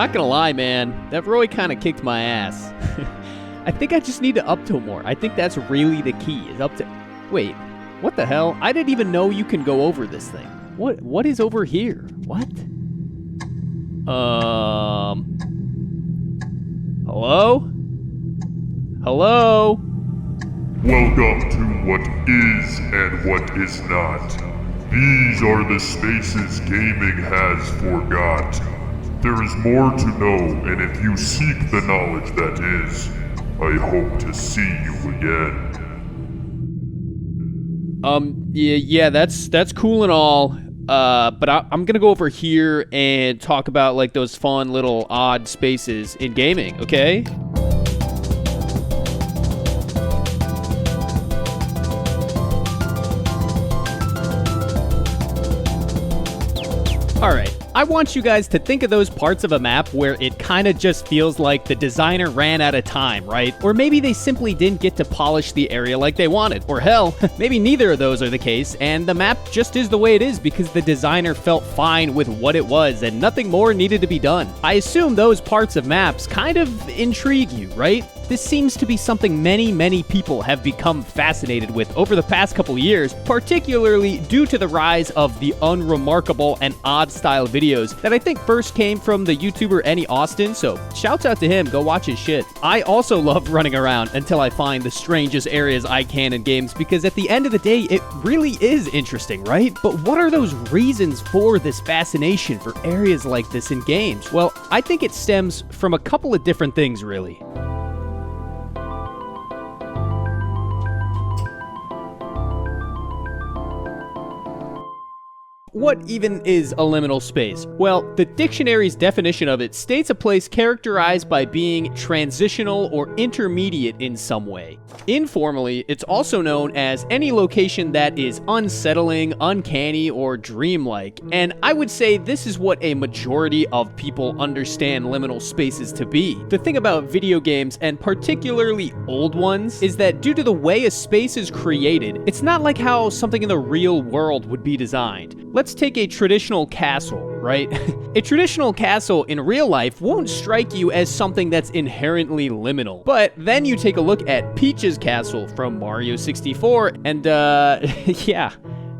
not gonna lie, man. That Roy kind of kicked my ass. I think I just need to up to more. I think that's really the key, is up to... Wait, what the hell? I didn't even know you can go over this thing. What is over here? What? Hello? Hello? Welcome to what is and what is not. These are the spaces gaming has forgot. There is more to know, and if you seek the knowledge that is, I hope to see you again. Yeah, that's cool and all. But I'm gonna go over here and talk about like those fun little odd spaces in gaming, okay? Alright, I want you guys to think of those parts of a map where it kind of just feels like the designer ran out of time, right? Or maybe they simply didn't get to polish the area like they wanted. Or hell, maybe neither of those are the case, and the map just is the way it is because the designer felt fine with what it was and nothing more needed to be done. I assume those parts of maps kind of intrigue you, right? This seems to be something many people have become fascinated with over the past couple years, particularly due to the rise of the unremarkable and odd style videos that I think first came from the YouTuber Any Austin, so shouts out to him, go watch his shit. I also love running around until I find the strangest areas I can in games because at the end of the day, it really is interesting, right? But what are those reasons for this fascination for areas like this in games? Well, I think it stems from a couple of different things, really. What even is a liminal space? Well, the dictionary's definition of it states a place characterized by being transitional or intermediate in some way. Informally, it's also known as any location that is unsettling, uncanny, or dreamlike, and I would say this is what a majority of people understand liminal spaces to be. The thing about video games, and particularly old ones, is that due to the way a space is created, it's not like how something in the real world would be designed. Let's take a traditional castle, right? A traditional castle in real life won't strike you as something that's inherently liminal. But then you take a look at Peach's castle from Mario 64, and yeah,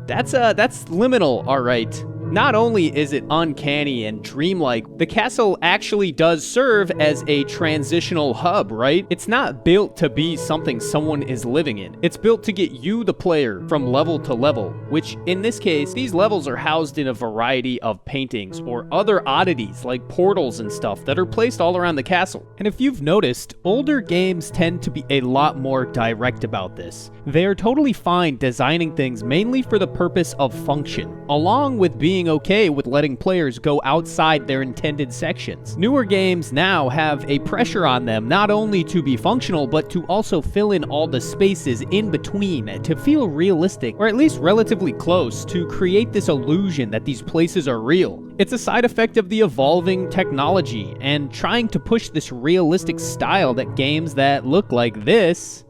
that's liminal, all right. Not only is it uncanny and dreamlike, the castle actually does serve as a transitional hub, right? It's not built to be something someone is living in. It's built to get you, the player, from level to level, which in this case, these levels are housed in a variety of paintings or other oddities like portals and stuff that are placed all around the castle. And if you've noticed, older games tend to be a lot more direct about this. They are totally fine designing things mainly for the purpose of function, along with being okay with letting players go outside their intended sections. Newer games now have a pressure on them not only to be functional, but to also fill in all the spaces in between to feel realistic, or at least relatively close, to create this illusion that these places are real. It's a side effect of the evolving technology and trying to push this realistic style that games that look like this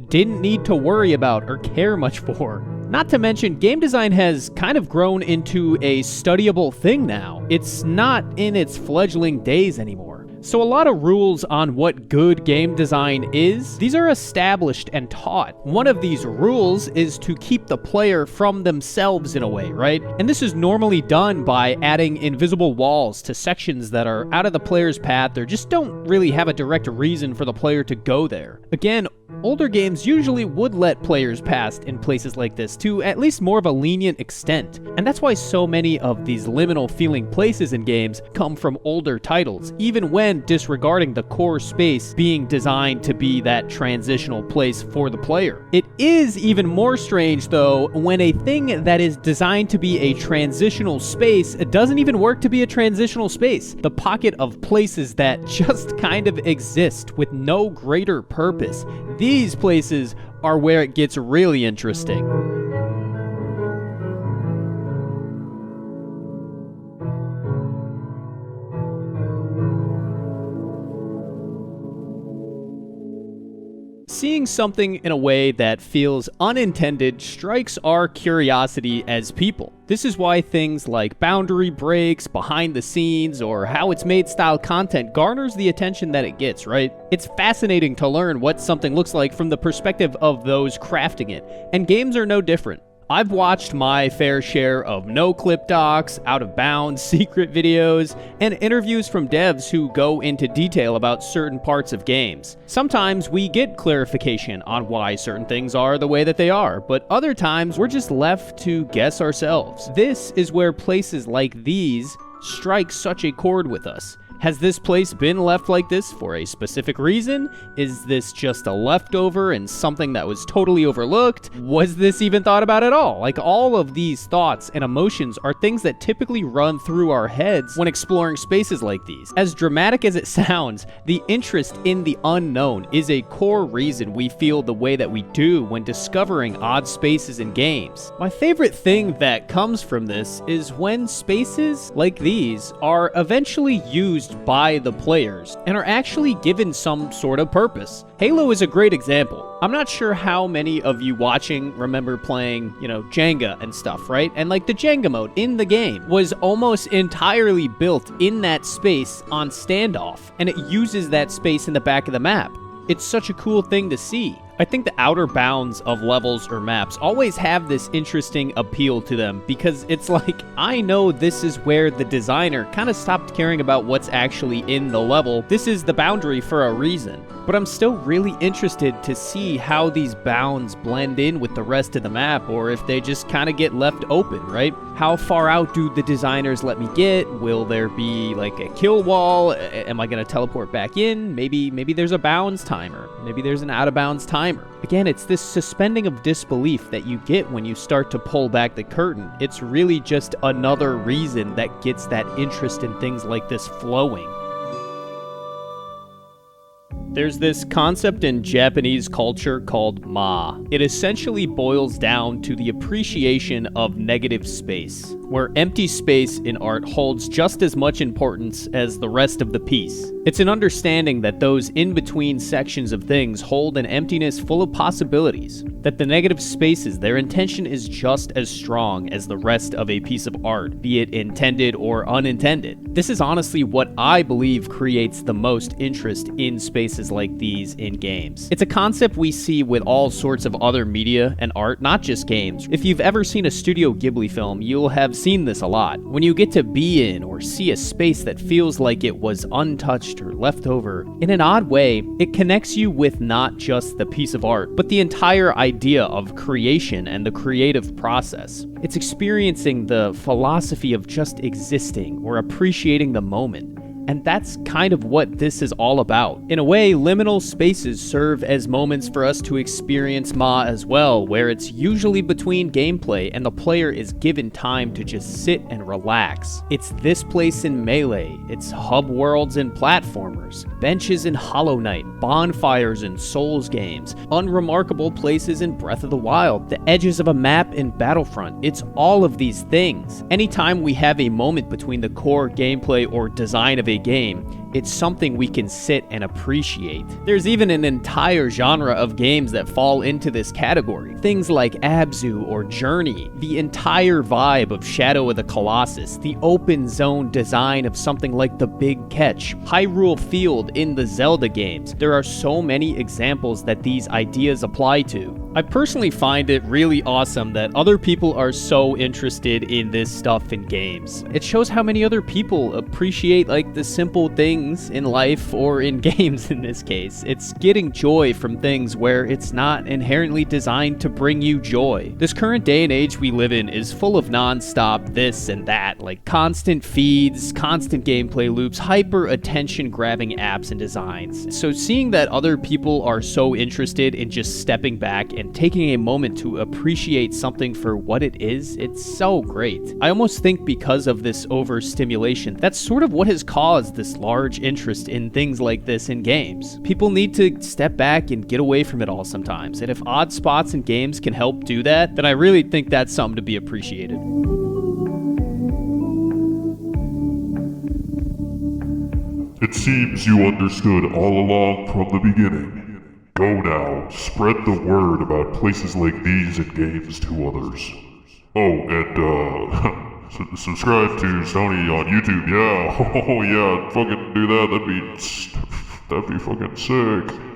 didn't need to worry about or care much for. Not to mention, game design has kind of grown into a studyable thing now. It's not in its fledgling days anymore. So a lot of rules on what good game design is, these are established and taught. One of these rules is to keep the player from themselves in a way, right? And this is normally done by adding invisible walls to sections that are out of the player's path or just don't really have a direct reason for the player to go there. Again, older games usually would let players pass in places like this to at least more of a lenient extent, and that's why so many of these liminal feeling places in games come from older titles, even when disregarding the core space being designed to be that transitional place for the player. It is even more strange though when a thing that is designed to be a transitional space doesn't even work to be a transitional space. The pocket of places that just kind of exist with no greater purpose. These places are where it gets really interesting. Seeing something in a way that feels unintended strikes our curiosity as people. This is why things like boundary breaks, behind the scenes, or how it's made style content garners the attention that it gets, right? It's fascinating to learn what something looks like from the perspective of those crafting it, and games are no different. I've watched my fair share of no-clip docs, out-of-bounds, secret videos, and interviews from devs who go into detail about certain parts of games. Sometimes we get clarification on why certain things are the way that they are, but other times we're just left to guess ourselves. This is where places like these strike such a chord with us. Has this place been left like this for a specific reason? Is this just a leftover and something that was totally overlooked? Was this even thought about at all? Like, all of these thoughts and emotions are things that typically run through our heads when exploring spaces like these. As dramatic as it sounds, the interest in the unknown is a core reason we feel the way that we do when discovering odd spaces in games. My favorite thing that comes from this is when spaces like these are eventually used by the players and are actually given some sort of purpose. Halo is a great example. I'm not sure how many of you watching remember playing, Jenga and stuff, right? And like the Jenga mode in the game was almost entirely built in that space on standoff, and it uses that space in the back of the map. It's such a cool thing to see. I think the outer bounds of levels or maps always have this interesting appeal to them because it's like, I know this is where the designer kind of stopped caring about what's actually in the level. This is the boundary for a reason. But I'm still really interested to see how these bounds blend in with the rest of the map, or if they just kind of get left open, right? How far out do the designers let me get? Will there be like a kill wall? Am I going to teleport back in? Maybe there's a bounds timer. Maybe there's an out of bounds timer. Again, it's this suspending of disbelief that you get when you start to pull back the curtain. It's really just another reason that gets that interest in things like this flowing. There's this concept in Japanese culture called ma. It essentially boils down to the appreciation of negative space, where empty space in art holds just as much importance as the rest of the piece. It's an understanding that those in-between sections of things hold an emptiness full of possibilities, that the negative spaces, their intention is just as strong as the rest of a piece of art, be it intended or unintended. This is honestly what I believe creates the most interest in spaces like these in games. It's a concept we see with all sorts of other media and art, not just games. If you've ever seen a Studio Ghibli film, you'll have seen this a lot. When you get to be in or see a space that feels like it was untouched or left over, in an odd way, it connects you with not just the piece of art, but the entire idea of creation and the creative process. It's experiencing the philosophy of just existing or appreciating the moment. And that's kind of what this is all about. In a way, liminal spaces serve as moments for us to experience Ma as well, where it's usually between gameplay and the player is given time to just sit and relax. It's this place in Melee, it's hub worlds in platformers, benches in Hollow Knight, bonfires in Souls games, unremarkable places in Breath of the Wild, the edges of a map in Battlefront. It's all of these things. Anytime we have a moment between the core gameplay or design of a game, it's something we can sit and appreciate. There's even an entire genre of games that fall into this category. Things like Abzu or Journey, the entire vibe of Shadow of the Colossus, the open zone design of something like The Big Catch, Hyrule Field in the Zelda games. There are so many examples that these ideas apply to. I personally find it really awesome that other people are so interested in this stuff in games. It shows how many other people appreciate like the simple things in life or in games in this case. It's getting joy from things where it's not inherently designed to bring you joy. This current day and age we live in is full of non-stop this and that, like constant feeds, constant gameplay loops, hyper attention grabbing apps and designs. So seeing that other people are so interested in just stepping back and taking a moment to appreciate something for what it is, it's so great. I almost think because of this overstimulation, that's sort of what has caused this large interest in things like this in games. People need to step back and get away from it all sometimes, and if odd spots in games can help do that, then I really think that's something to be appreciated. It seems you understood all along from the beginning. Go now, spread the word about places like these and games to others. Oh, and subscribe to Sony on YouTube, yeah. Oh yeah, fucking do that, that'd be fucking sick.